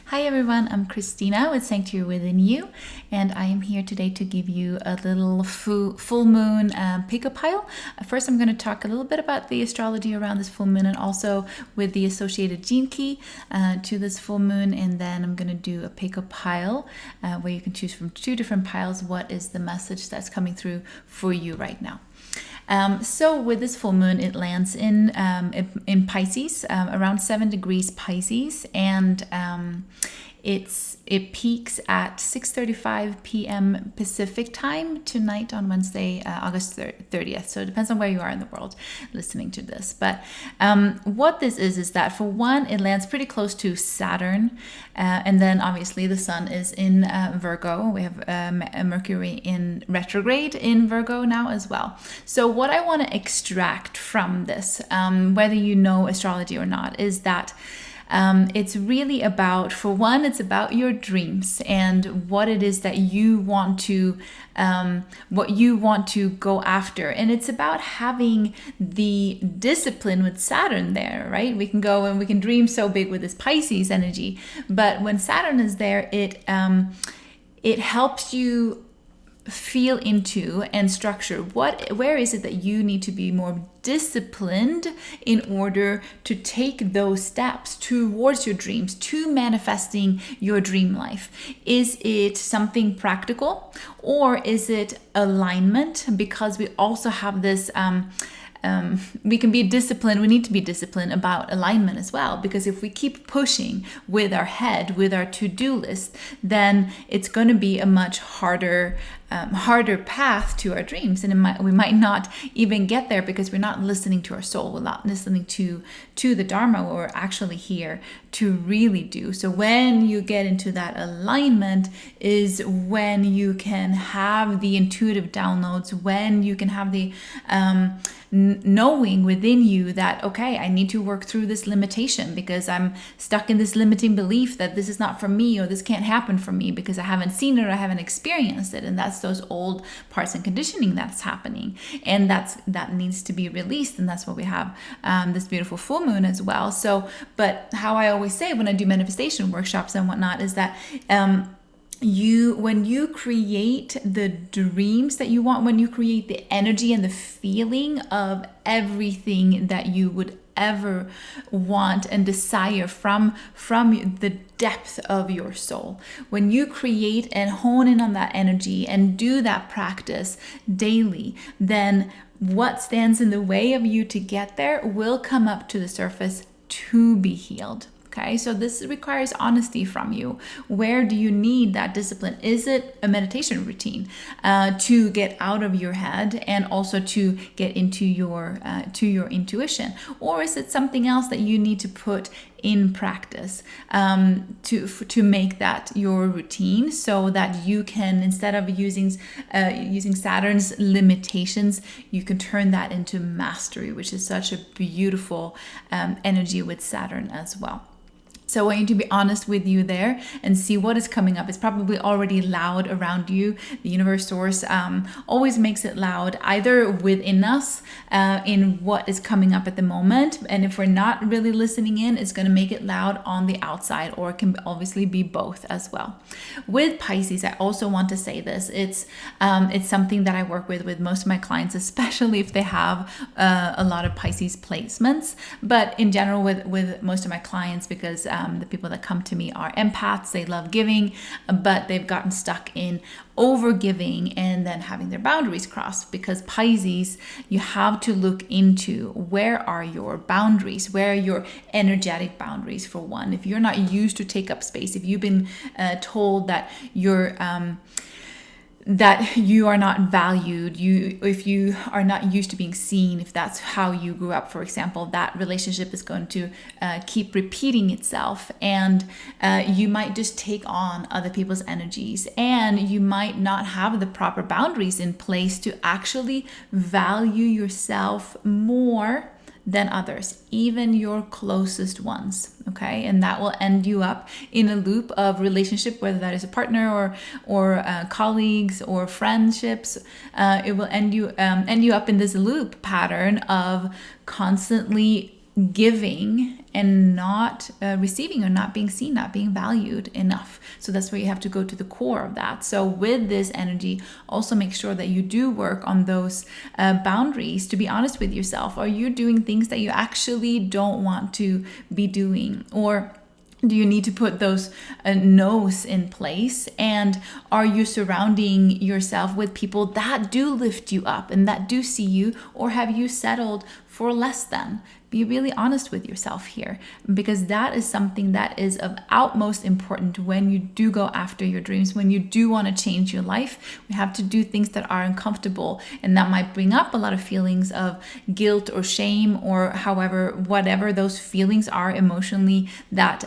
Hi everyone, I'm Christina with Sanctuary Within You, and I am here today to give you a little full moon pick-up pile. First, I'm going to talk a little bit about the astrology around this full moon and also with the associated gene key to this full moon, and then I'm going to do a pick-up pile where you can choose from two different piles what is the message that's coming through for you right now. So with this full moon, it lands in Pisces, around 7 degrees Pisces, and it peaks at 6:35 p.m. Pacific time tonight on Wednesday, August 30th. So it depends on where you are in the world listening to this. But what this is that for one, it lands pretty close to Saturn, and then obviously the sun is in Virgo. We have Mercury in retrograde in Virgo now as well. So what I want to extract from this, whether you know astrology or not, is that it's really about, for one, it's about your dreams and what it is that you want to go after. And it's about having the discipline with Saturn there, right? We can go and we can dream so big with this Pisces energy, but when Saturn is there, it helps you feel into and structure where is it that you need to be more disciplined in order to take those steps towards your dreams, to manifesting your dream life. Is it something practical, or is it alignment? Because we also have this we can be disciplined. We need to be disciplined about alignment as well, because if we keep pushing with our head, with our to-do list, then it's going to be a much harder path to our dreams, and we might not even get there because we're not listening to our soul. We're not listening to the Dharma, what we're actually here to really do. So when you get into that alignment is when you can have the intuitive downloads, when you can have the knowing within you that, okay, I need to work through this limitation because I'm stuck in this limiting belief that this is not for me, or this can't happen for me because I haven't seen it or I haven't experienced it. And that's those old parts and conditioning that's happening, and that needs to be released. And that's what we have this beautiful full moon as well. So, but how I always say when I do manifestation workshops and whatnot is that when you create the dreams that you want, when you create the energy and the feeling of everything that you would ever want and desire from the depth of your soul, when you create and hone in on that energy and do that practice daily, then what stands in the way of you to get there will come up to the surface to be healed. Okay, so this requires honesty from you. Where do you need that discipline? Is it a meditation routine to get out of your head and also to get into your intuition, or is it something else that you need to put in practice to make that your routine, so that you can, instead of using Saturn's limitations, you can turn that into mastery, which is such a beautiful energy with Saturn as well. So I want you to be honest with you there and see what is coming up. It's probably already loud around you. The universe source always makes it loud, either within us in what is coming up at the moment. And if we're not really listening in, it's going to make it loud on the outside, or it can obviously be both as well. With Pisces, I also want to say this. It's something that I work with most of my clients, especially if they have a lot of Pisces placements. But in general, with most of my clients, because the people that come to me are empaths. They love giving, but they've gotten stuck in over giving and then having their boundaries crossed. Because Pisces, you have to look into where are your boundaries, where are your energetic boundaries, for one. If you're not used to take up space, if you've been told that you are not valued, if you are not used to being seen, if that's how you grew up, for example, that relationship is going to keep repeating itself, and you might just take on other people's energies, and you might not have the proper boundaries in place to actually value yourself more than others, even your closest ones. Okay, and that will end you up in a loop of relationship, whether that is a partner or colleagues or friendships. It will end you up in this loop pattern of constantly giving and not receiving, or not being seen, not being valued enough. So that's where you have to go to the core of that. So with this energy, also make sure that you do work on those boundaries, to be honest with yourself. Are you doing things that you actually don't want to be doing? Or do you need to put those no's in place? And are you surrounding yourself with people that do lift you up and that do see you? Or have you settled for less than? Be really honest with yourself here, because that is something that is of utmost importance when you do go after your dreams, when you do want to change your life. We have to do things that are uncomfortable, and that might bring up a lot of feelings of guilt or shame, or however, whatever those feelings are emotionally that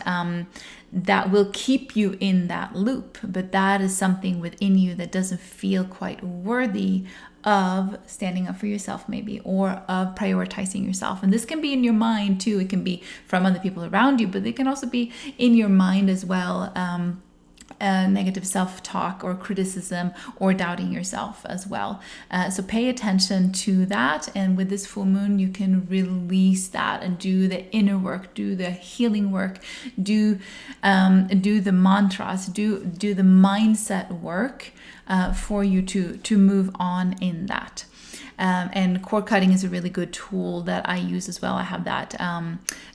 that will keep you in that loop. But that is something within you that doesn't feel quite worthy of standing up for yourself, maybe, or of prioritizing yourself. And this can be in your mind too. It can be from other people around you, but it can also be in your mind as well. Negative self-talk or criticism, or doubting yourself as well. So pay attention to that. And with this full moon, you can release that and do the inner work, do the healing work, do the mantras, do the mindset work for you to move on in that. And cord cutting is a really good tool that I use as well. I have that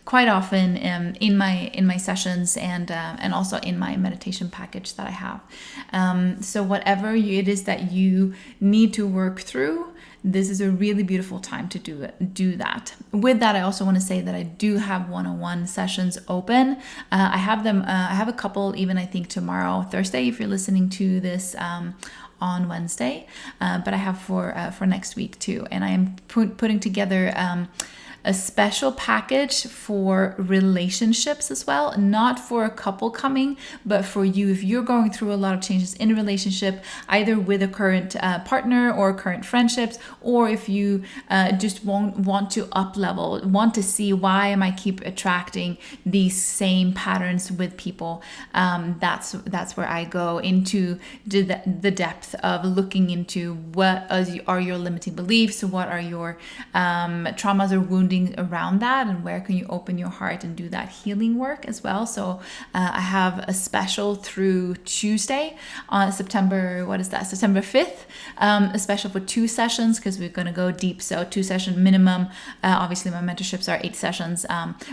quite often in my sessions, and also in my meditation package that I have. So whatever it is that you need to work through, this is a really beautiful time to do that. With that, I also want to say that I do have one-on-one sessions open. I have them. I have a couple, even I think tomorrow, Thursday, if you're listening to this on Wednesday, but I have for next week too. And I am putting together a special package for relationships as well, not for a couple coming, but for you if you're going through a lot of changes in a relationship, either with a current partner or current friendships, or if you just want to up level, want to see why am I keep attracting these same patterns with people. That's where I go into the depth of looking into what are your limiting beliefs, what are your traumas or wounding around that, and where can you open your heart and do that healing work as well. So I have a special through Tuesday on September 5th, a special for 2 sessions, because we're going to go deep. So 2 session minimum. Obviously my mentorships are 8 sessions,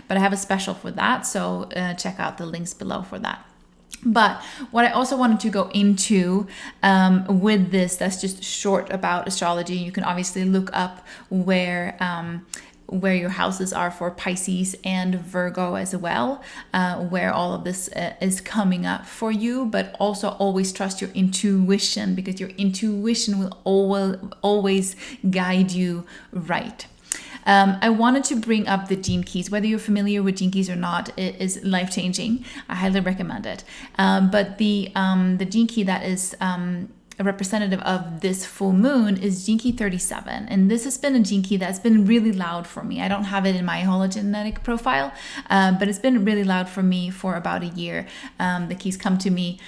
but I have a special for that. So check out the links below for that. But what I also wanted to go into with this, that's just short about astrology. You can obviously look up where your houses are for Pisces and Virgo as well, where all of this is coming up for you. But also always trust your intuition, because your intuition will always guide you right. I wanted to bring up the Gene Keys. Whether you're familiar with Gene Keys or not, it is life-changing. I highly recommend it. But the Gene Key that is a representative of this full moon is Gene Key 37. And this has been a Gene Key that's been really loud for me. I don't have it in my hologenetic profile, but it's been really loud for me for about a year. The keys come to me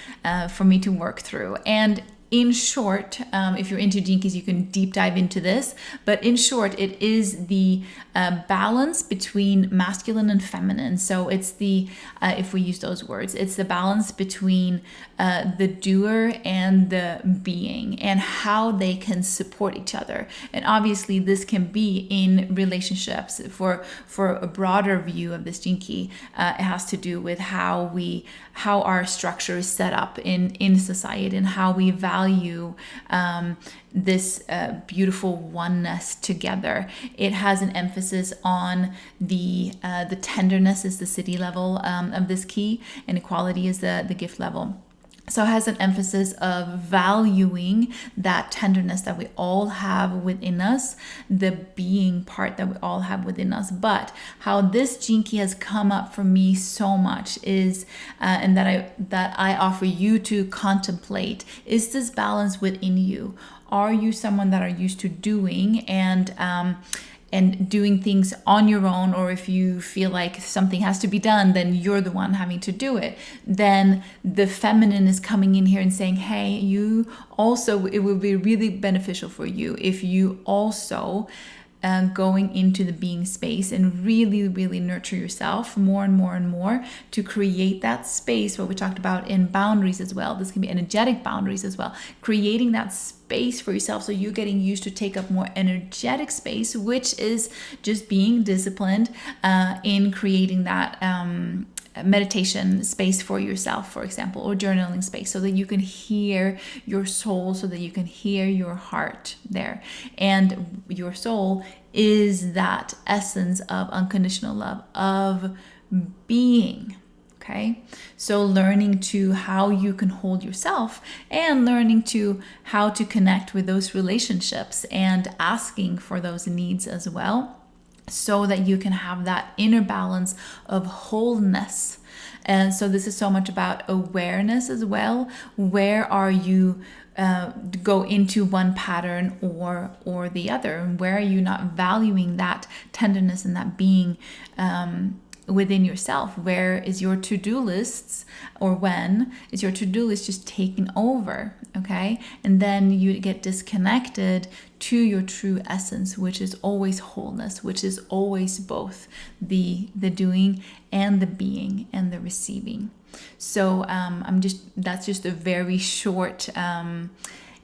for me to work through. And in short, if you're into Gene Keys, you can deep dive into this. But in short, it is the balance between masculine and feminine. So it's the, if we use those words, it's the balance between the doer and the being, and how they can support each other. And obviously this can be in relationships. For a broader view of this Gene Key, it has to do with how our structure is set up in society, and how we value this beautiful oneness together. It has an emphasis on the tenderness is the city level of this key, and equality is the gift level. So it has an emphasis of valuing that tenderness that we all have within us, the being part that we all have within us. But how this Gene Key has come up for me so much is, and that I offer you to contemplate, is this balance within you. Are you someone that are used to doing and doing things on your own, or if you feel like something has to be done, then you're the one having to do it? Then the feminine is coming in here and saying, hey, you also, it will be really beneficial for you if you also going into the being space and really, really nurture yourself more and more and more to create that space, what we talked about in boundaries as well. This can be energetic boundaries as well. Creating that space for yourself, so you're getting used to take up more energetic space, which is just being disciplined in creating that meditation space for yourself, for example, or journaling space, so that you can hear your soul, so that you can hear your heart there. And your soul is that essence of unconditional love, of being. Okay, so learning to how you can hold yourself, and learning to how to connect with those relationships, and asking for those needs as well, so that you can have that inner balance of wholeness. And so this is so much about awareness as well. Where are you go into one pattern or the other? Where are you not valuing that tenderness and that being within yourself? Where is your to-do lists, or when is your to-do list just taking over? Okay, and then you get disconnected to your true essence, which is always wholeness, which is always both the doing and the being and the receiving. So that's just a very short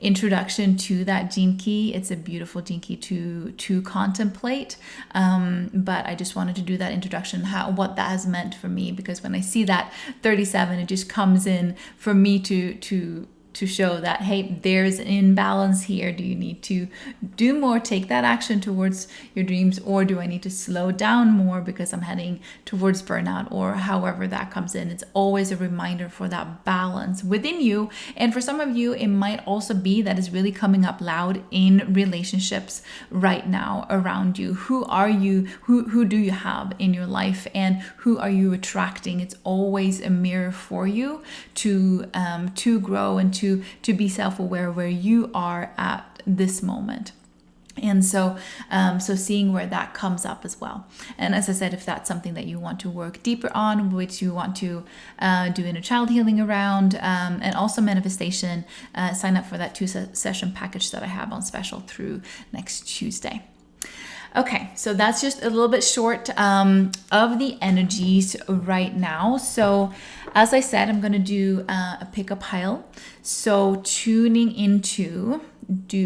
introduction to that gene key. It's a beautiful gene key to contemplate, but I just wanted to do that introduction, what that has meant for me, because when I see that 37, it just comes in for me to show that, hey, there's an imbalance here. Do you need to do more, take that action towards your dreams, or do I need to slow down more because I'm heading towards burnout, or however that comes in? It's always a reminder for that balance within you. And for some of you, it might also be that is really coming up loud in relationships right now around you. Who are you? Who do you have in your life, and who are you attracting? It's always a mirror for you to grow and to be self-aware where you are at this moment. And so seeing where that comes up as well. And as I said, if that's something that you want to work deeper on, which you want to do inner child healing around, and also manifestation, sign up for that 2-session package that I have on special through next Tuesday. Okay, so that's just a little bit short of the energies right now. So as I said, I'm going to do a pick-up pile. So tuning into,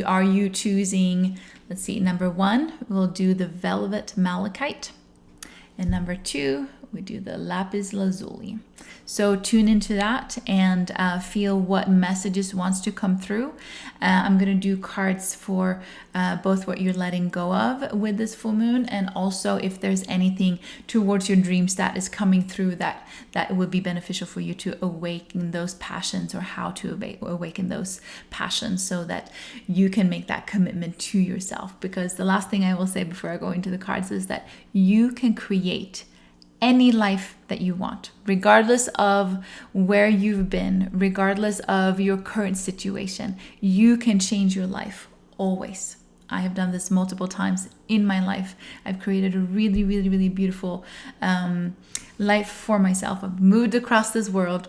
are you choosing, let's see, number 1, we'll do the velvet malachite. And number 2, we do the lapis lazuli. So tune into that and feel what messages wants to come through. I'm going to do cards for both what you're letting go of with this full moon, and also if there's anything towards your dreams that is coming through that would be beneficial for you to awaken those passions, or how to awaken those passions, so that you can make that commitment to yourself. Because the last thing I will say before I go into the cards is that you can create any life that you want, regardless of where you've been, regardless of your current situation. You can change your life always. I have done this multiple times in my life. I've created a really, really, really beautiful life for myself. I've moved across this world.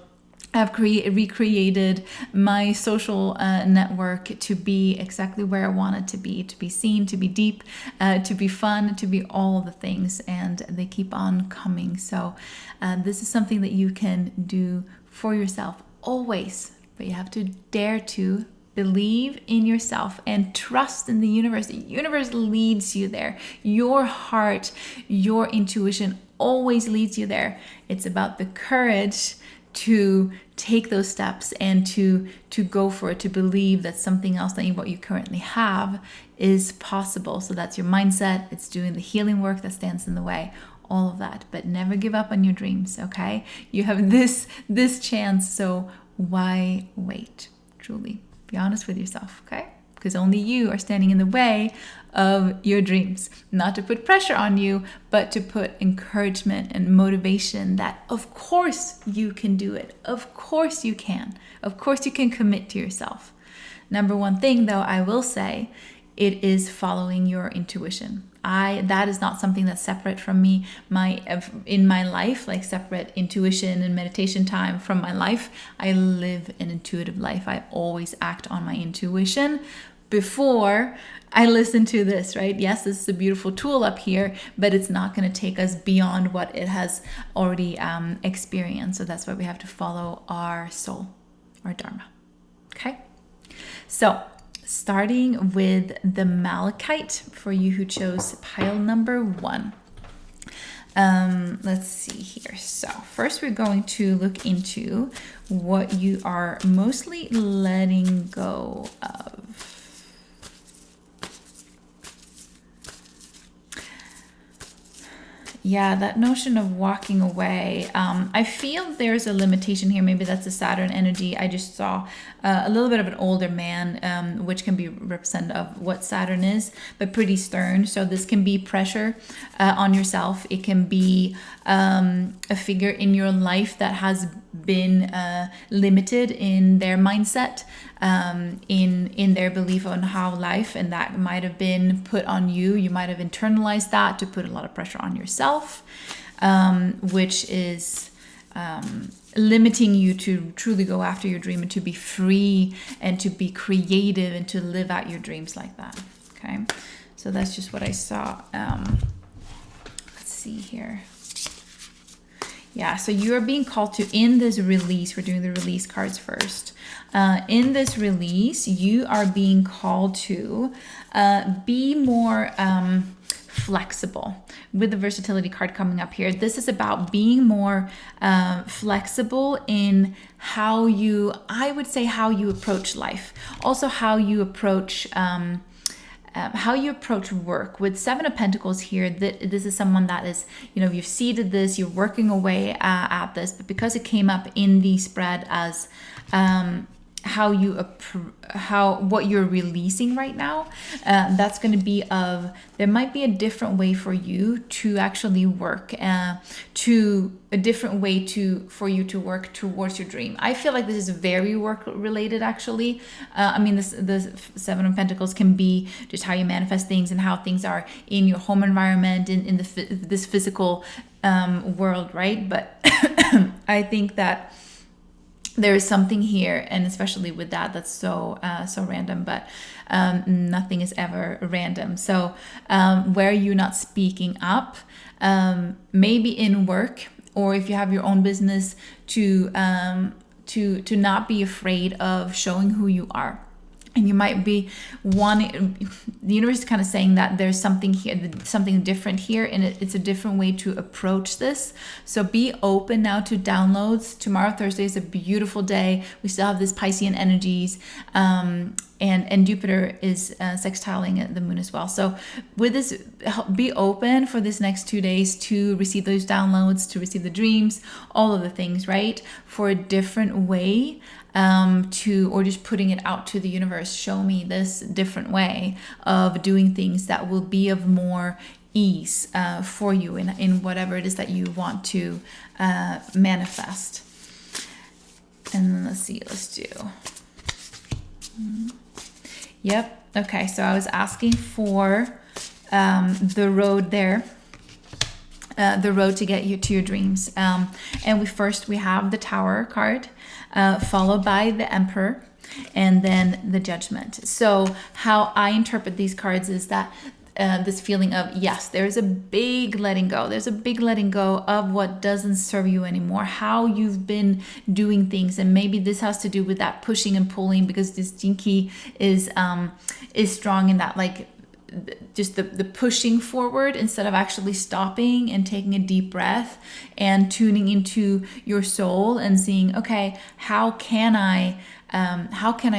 I've recreated my social network to be exactly where I want it to be seen, to be deep, to be fun, to be all the things, and they keep on coming. So this is something that you can do for yourself always, but you have to dare to believe in yourself and trust in the universe. The universe leads you there. Your heart, your intuition always leads you there. It's about the courage to take those steps and to go for it, to believe that something else than what you currently have is possible. So that's your mindset. It's doing the healing work that stands in the way, all of that. But never give up on your dreams, okay? You have this chance, so why wait? Truly, be honest with yourself, okay? Because only you are standing in the way of your dreams. Not to put pressure on you, but to put encouragement and motivation that of course you can do it. Of course you can. Of course you can commit to yourself. Number one thing though, I will say, it is following your intuition. That is not something that's separate from me. In my life, like separate intuition and meditation time from my life. I live an intuitive life. I always act on my intuition, before I listen to this, right? Yes, this is a beautiful tool up here, but it's not going to take us beyond what it has already experienced. So that's why we have to follow our soul, our dharma. Okay. So starting with the malachite for you who chose pile number 1. Let's see here. So first we're going to look into what you are mostly letting go of. Yeah, that notion of walking away. I feel there's a limitation here. Maybe that's a Saturn energy. I just saw a little bit of an older man, which can be representative of what Saturn is, but pretty stern. So this can be pressure on yourself. It can be a figure in your life that has been limited in their mindset, in their belief on how life, and that might have been put on you. You might have internalized that to put a lot of pressure on yourself, which is limiting you to truly go after your dream and to be free and to be creative and to live out your dreams like that. Okay, so that's just what I saw. Let's see here. Yeah, so you are being called to, in this release, we're doing the release cards first. In this release, you are being called to be more flexible. With the versatility card coming up here, this is about being more flexible in how you, I would say, how you approach life. Also how you approach work. With 7 of Pentacles here, this is someone that is, you've seeded this, you're working away at this, but because it came up in the spread as what you're releasing right now, that's going to be there might be a different way for you to actually work, to a different way for you to work towards your dream. I feel like this is very work related, actually. The 7 of Pentacles can be just how you manifest things and how things are in your home environment, in this physical world, right? But I think that there is something here, and especially with that's so random, but nothing is ever random. So where you're not speaking up, maybe in work, or if you have your own business, to not be afraid of showing who you are. And you might be wanting, the universe is kind of saying that there's something here, something different here, and it's a different way to approach this. So be open now to downloads. Tomorrow, Thursday, is a beautiful day. We still have this Piscean energies, and Jupiter is sextiling the moon as well. So with this, be open for this next 2 days to receive those downloads, to receive the dreams, all of the things, right? For a different way. Or just putting it out to the universe, show me this different way of doing things that will be of more ease for you in whatever it is that you want to manifest. And then let's do. Yep. Okay. So I was asking for the road there. The road to get you to your dreams. And we have the Tower card, followed by the Emperor, and then the Judgment. So how I interpret these cards is that this feeling of, yes, there's a big letting go. There's a big letting go of what doesn't serve you anymore, how you've been doing things. And maybe this has to do with that pushing and pulling, because this Jinki is strong in that, like, just the pushing forward instead of actually stopping and taking a deep breath and tuning into your soul and seeing, okay, how can I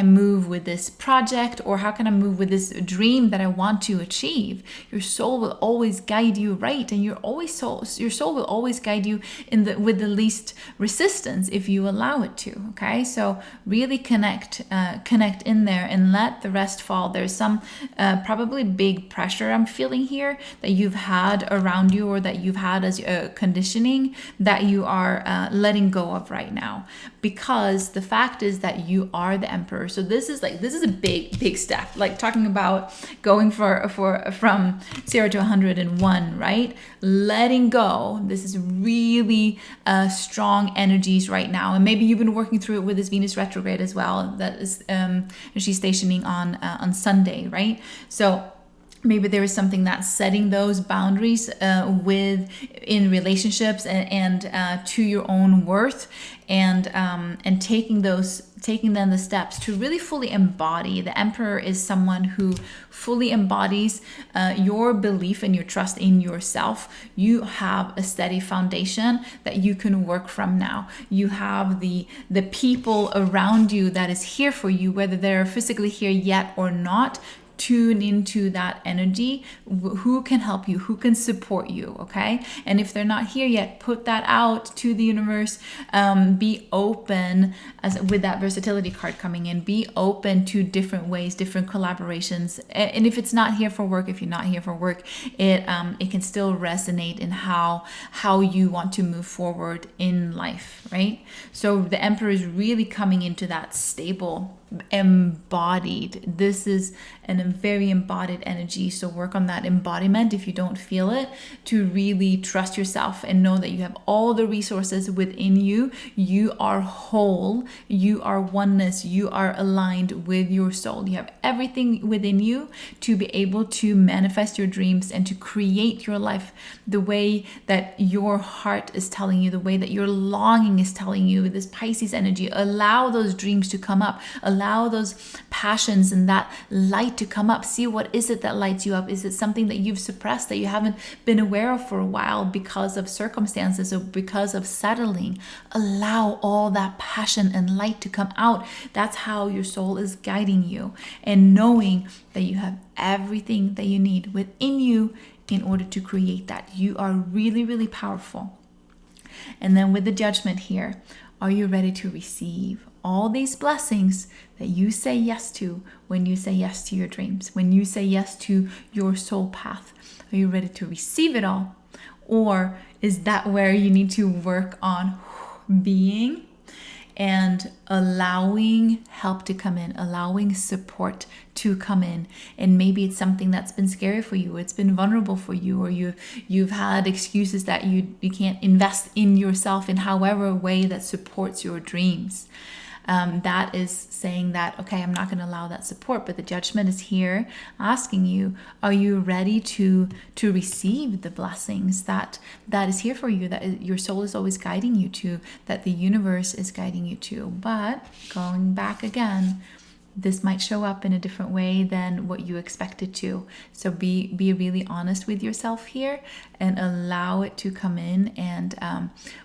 move with this project, or how can I move with this dream that I want to achieve? Your soul will always guide you right, and your soul will always guide you with the least resistance if you allow it to. Okay, so really connect in there and let the rest fall. There's some probably big pressure I'm feeling here that you've had around you, or that you've had as conditioning that you are letting go of right now, because the fact is that you you are the emperor. So this is a big step, like talking about going from 0 to 101, right? Letting go. This is really strong energies right now, and maybe you've been working through it with this Venus retrograde as well. That is she's stationing on Sunday, right? So maybe there is something that's setting those boundaries in relationships and to your own worth, and taking then the steps to really fully embody. The Emperor is someone who fully embodies your belief and your trust in yourself. You have a steady foundation that you can work from now. You have the people around you that is here for you, whether they're physically here yet or not. Tune into that energy. Who can help you? Who can support you? Okay. And if they're not here yet, put that out to the universe. Be open, as with that versatility card coming in, be open to different ways, different collaborations. And if it's not here for work, if you're not here for work, it can still resonate in how you want to move forward in life, right? So the Emperor is really coming into that stable, embodied. This is a very embodied energy. So work on that embodiment if you don't feel it, to really trust yourself and know that you have all the resources within you. You are whole, you are oneness, you are aligned with your soul. You have everything within you to be able to manifest your dreams and to create your life the way that your heart is telling you, the way that your longing is telling you. This Pisces energy, allow those dreams to come up, allow those passions and that light to come up. See, what is it that lights you up? Is it something that you've suppressed, that you haven't been aware of for a while because of circumstances or because of settling? Allow all that passion and light to come out. That's how your soul is guiding you, and knowing that you have everything that you need within you in order to create that. You are really, really powerful. And then with the Judgment here, are you ready to receive all these blessings that you say yes to when you say yes to your dreams, when you say yes to your soul path? Are you ready to receive it all? Or is that where you need to work on being and allowing help to come in, allowing support to come in? And maybe it's something that's been scary for you, it's been vulnerable for you, or you've had excuses that you can't invest in yourself in however way that supports your dreams. That is saying that, okay, I'm not going to allow that support. But the Judgment is here asking you, are you ready to receive the blessings that is here for you, that your soul is always guiding you to, that the universe is guiding you to? But going back again, this might show up in a different way than what you expected to. So be really honest with yourself here and allow it to come in, and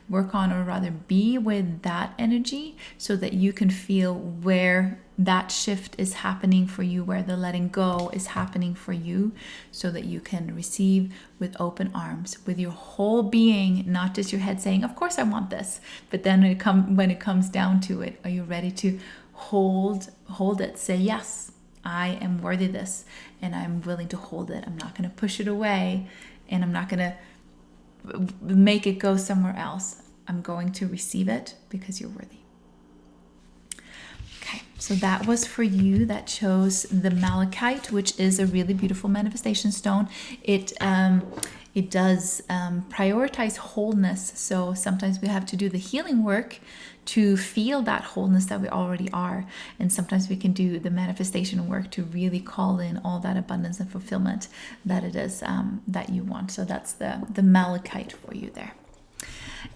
work on, or rather be with that energy, so that you can feel where that shift is happening for you, where the letting go is happening for you, so that you can receive with open arms, with your whole being, not just your head saying, of course I want this. But then when it comes down to it, are you ready to hold it? Say, yes, I am worthy of this, and I'm willing to hold it. I'm not going to push it away, and I'm not going to make it go somewhere else. I'm going to receive it because you're worthy. Okay, so that was for you that chose the malachite, which is a really beautiful manifestation stone. It does prioritize wholeness. So sometimes we have to do the healing work to feel that wholeness that we already are. And sometimes we can do the manifestation work to really call in all that abundance and fulfillment that it is that you want. So that's the malachite for you there.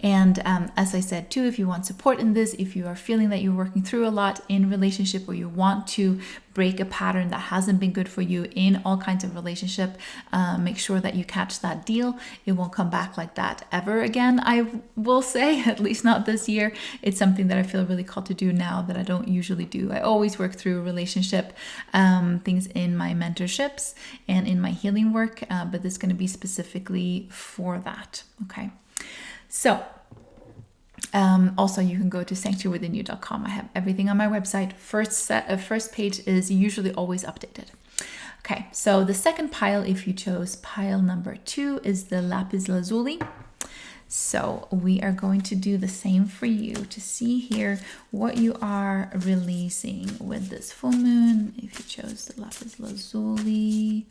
And as I said too, if you want support in this, if you are feeling that you're working through a lot in relationship, or you want to break a pattern that hasn't been good for you in all kinds of relationship, make sure that you catch that deal. It won't come back like that ever again, I will say, at least not this year. It's something that I feel really called to do now that I don't usually do. I always work through relationship things in my mentorships and in my healing work, but this is going to be specifically for that. Okay. So also you can go to sanctuarywithinyou.com. I have everything on my website. First page is usually always updated. Okay, so the second pile, if you chose pile number 2, is the lapis lazuli. So we are going to do the same for you to see here what you are releasing with this full moon. If you chose the lapis lazuli.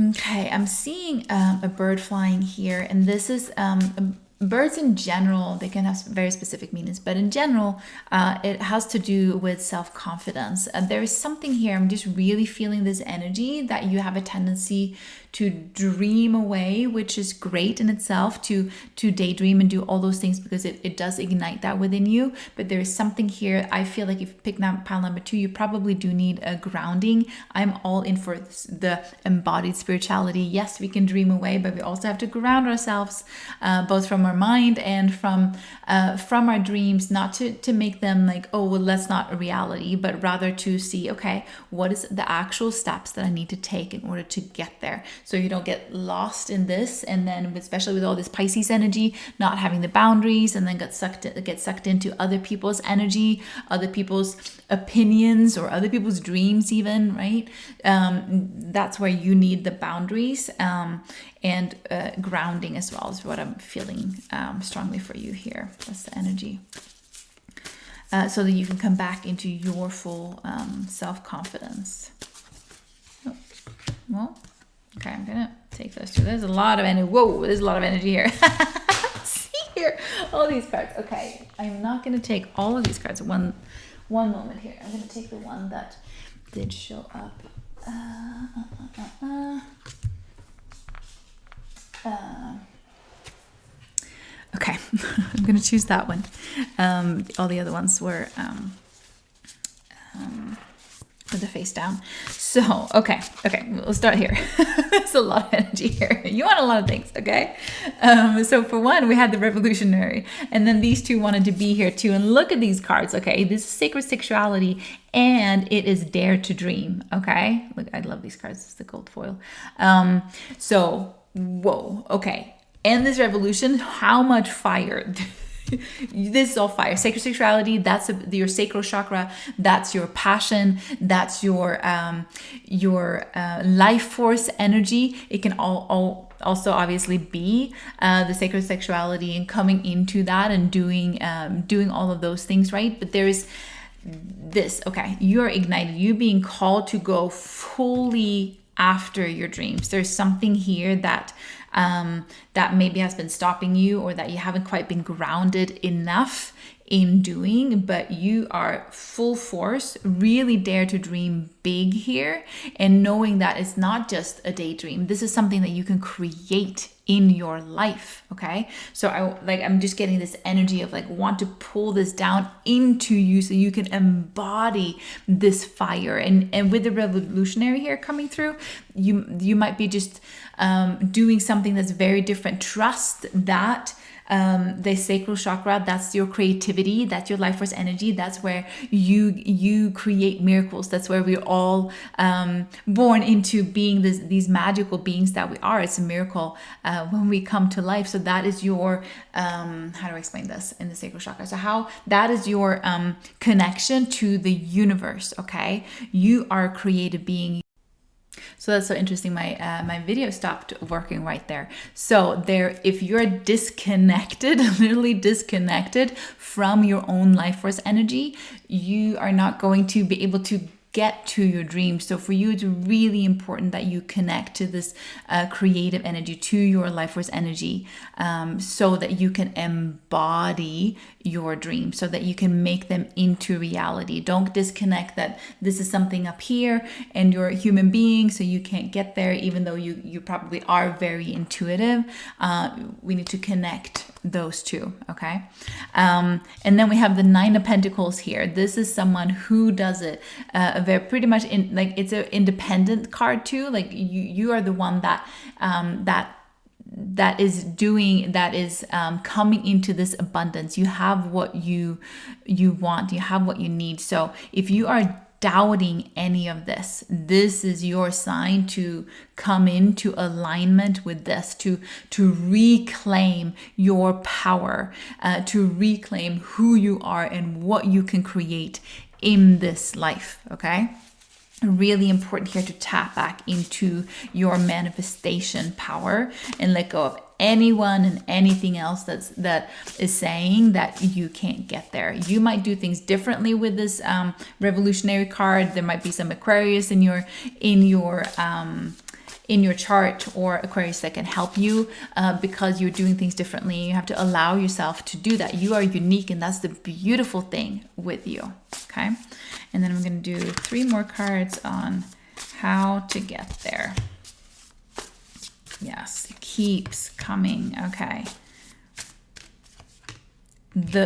Okay, I'm seeing a bird flying here, and this is birds in general. They can have very specific meanings, but in general, it has to do with self-confidence. There is something here. I'm just really feeling this energy that you have a tendency to dream away, which is great in itself, to daydream and do all those things, because it does ignite that within you. But there is something here. I feel like if you pick pile number 2, you probably do need a grounding. I'm all in for the embodied spirituality. Yes, we can dream away, but we also have to ground ourselves, both from our mind and from our dreams, not to make them like, oh, well, that's not a reality, but rather to see, okay, what is the actual steps that I need to take in order to get there? So you don't get lost in this, and then especially with all this Pisces energy, not having the boundaries, and then get sucked into other people's energy, other people's opinions, or other people's dreams even, right? That's where you need the boundaries and grounding as well, is what I'm feeling strongly for you here. That's the energy. So that you can come back into your full self-confidence. Oh, well, okay, I'm gonna take those two. There's a lot of energy. Whoa, there's a lot of energy here. See here, all these cards. Okay, I'm not gonna take all of these cards. One moment here. I'm gonna take the one that did show up. Okay, I'm gonna choose that one. All the other ones were with the face down. So, okay, we'll start here. There's a lot of energy here. You want a lot of things, okay? So for one, we had the revolutionary, and then these two wanted to be here too. And look at these cards, okay? This is sacred sexuality, and it is dare to dream, okay? Look, I love these cards. It's the gold foil. So, whoa, okay. And this revolution, how much fire? This is all fire. Sacred sexuality, that's your sacral chakra, that's your passion, that's your life force energy. It can all also obviously be the sacred sexuality and coming into that and doing all of those things, right? But there is this, okay, you're ignited, you being called to go fully after your dreams. There's something here that that maybe has been stopping you, or that you haven't quite been grounded enough in doing, but you are full force, really dare to dream big here, and knowing that it's not just a daydream. This is something that you can create in your life, okay? So I'm just getting this energy of like, want to pull this down into you so you can embody this fire. And with the revolutionary here coming through, you might be just doing something that's very different. Trust that the sacral chakra, that's your creativity, that's your life force energy, that's where you create miracles. That's where we're all born into being these magical beings that we are. It's a miracle when we come to life. So that is your how do I explain this in the sacral chakra? So how that is your connection to the universe, okay? You are a creative being. So that's so interesting. My video stopped working right there. So if you're disconnected, literally disconnected from your own life force energy, you are not going to be able to get to your dreams. So for you, it's really important that you connect to this creative energy, to your life force energy, so that you can embody your dreams, so that you can make them into reality. Don't disconnect that this is something up here and you're a human being, so you can't get there, even though you probably are very intuitive. We need to connect those two, okay? And then we have the Nine of Pentacles here. This is someone who does it very pretty much in, like, it's an independent card too. Like you are the one that is coming into this abundance. You have what you want, you have what you need. So if you are doubting any of this, this is your sign to come into alignment with this, to reclaim your power, to reclaim who you are and what you can create in this life, okay? Really important here to tap back into your manifestation power and let go of anyone and anything else that is saying that you can't get there. You might do things differently with this revolutionary card. There might be some Aquarius in your chart, or Aquarius that can help you because you're doing things differently. You have to allow yourself to do that. You are unique, and that's the beautiful thing with you. Okay, and then I'm going to do 3 more cards on how to get there. Yes, it keeps coming. Okay.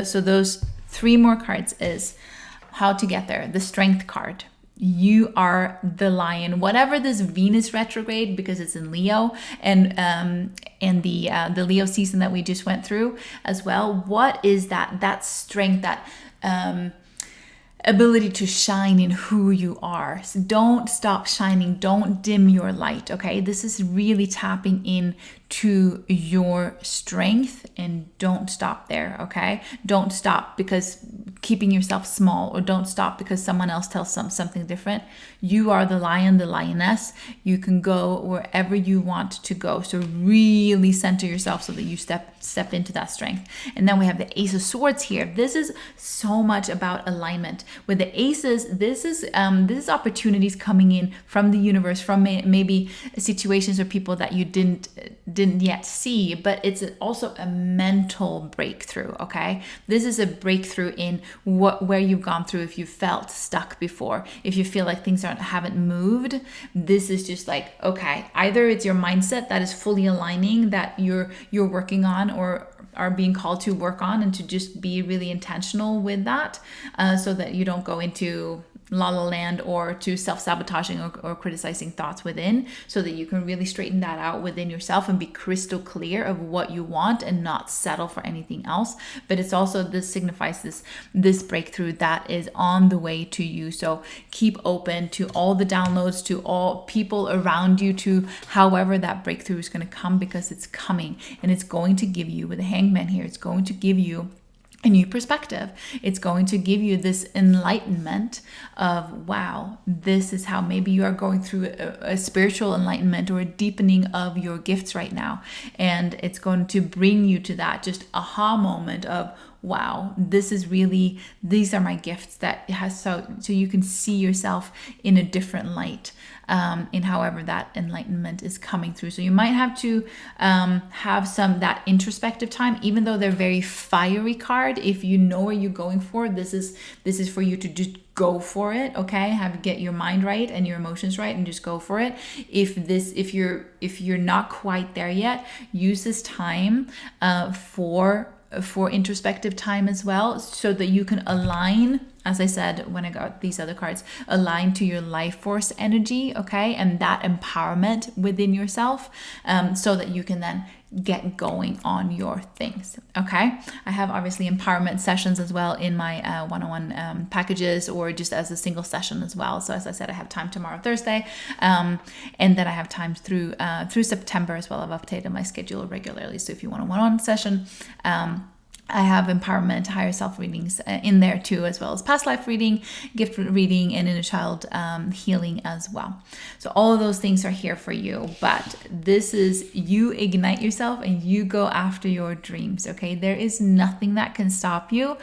So those 3 more cards is how to get there. The Strength card. You are the lion. Whatever this Venus retrograde, because it's in Leo, and the Leo season that we just went through as well. What is that strength, that ability to shine in who you are? So don't stop shining. Don't dim your light. Okay, this is really tapping in to your strength, and don't stop there. Okay, don't stop because keeping yourself small, or don't stop because someone else tells something different. You are the lion, the lioness. You can go wherever you want to go. So really center yourself so that you step into that strength. And then we have the Ace of Swords here. This is so much about alignment. With the aces, this is opportunities coming in from the universe, from maybe situations or people that you didn't yet see, but it's also a mental breakthrough. Okay, this is a breakthrough in where you've gone through. If you felt stuck before, if you feel like things haven't moved, this is just like, okay, either it's your mindset that is fully aligning, that you're working on, or are being called to work on, and to just be really intentional with that, so that you don't go into la la land or to self-sabotaging or criticizing thoughts within, so that you can really straighten that out within yourself and be crystal clear of what you want and not settle for anything else. But it's also, this signifies this breakthrough that is on the way to you. So keep open to all the downloads, to all people around you, to however that breakthrough is going to come, because it's coming, and it's going to give you, with the Hangman here, it's going to give you a new perspective. It's going to give you this enlightenment of, wow, this is how maybe you are going through a spiritual enlightenment or a deepening of your gifts right now. And it's going to bring you to that just aha moment of, wow, these are my gifts, that has so you can see yourself in a different light, in however that enlightenment is coming through. So you might have to have that introspective time, even though they're very fiery card. If you know where you're going for, this is for you to just go for it. Okay, get your mind right and your emotions right, and just go for it. If you're not quite there yet, use this time for introspective time as well, so that you can align, as I said when I got these other cards, align to your life force energy, okay, and that empowerment within yourself, so that you can then get going on your things. Okay, I have obviously empowerment sessions as well in my one-on-one packages, or just as a single session as well. So as I said, I have time tomorrow, Thursday, and then I have time through September as well. I've updated my schedule regularly, so if you want a one-on-one session, I have empowerment, higher self readings in there too, as well as past life reading, gift reading, and inner child healing as well. So all of those things are here for you. But this is, you ignite yourself and you go after your dreams. Okay, there is nothing that can stop you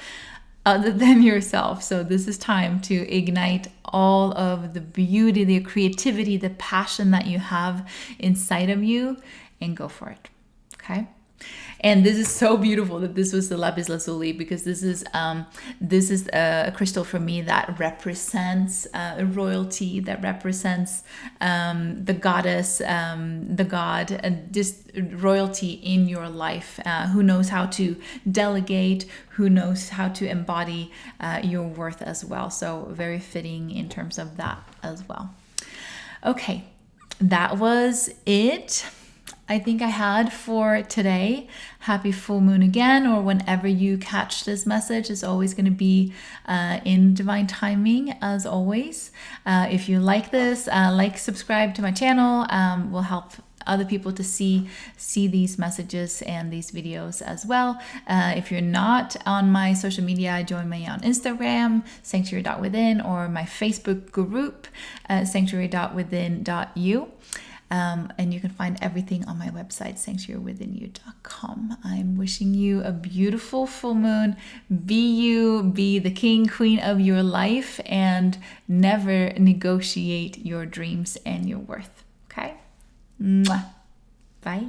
other than yourself. So this is time to ignite all of the beauty, the creativity, the passion that you have inside of you, and go for it. Okay. And this is so beautiful that this was the lapis lazuli, because this is a crystal for me that represents royalty, that represents the goddess, the god, and just royalty in your life. Who knows how to delegate? Who knows how to embody your worth as well? So very fitting in terms of that as well. Okay, that was it. I think I had for today. Happy full moon again, or whenever you catch this message, is always going to be in divine timing as always. If you like this, subscribe to my channel. Will help other people to see these messages and these videos as well. If you're not on my social media, join me on Instagram, sanctuary.within, or my Facebook group, sanctuary.within.you. And you can find everything on my website, sanctuarywithinyou.com. I'm wishing you a beautiful full moon. Be you, be the king, queen of your life, and never negotiate your dreams and your worth. Okay? Mwah. Bye.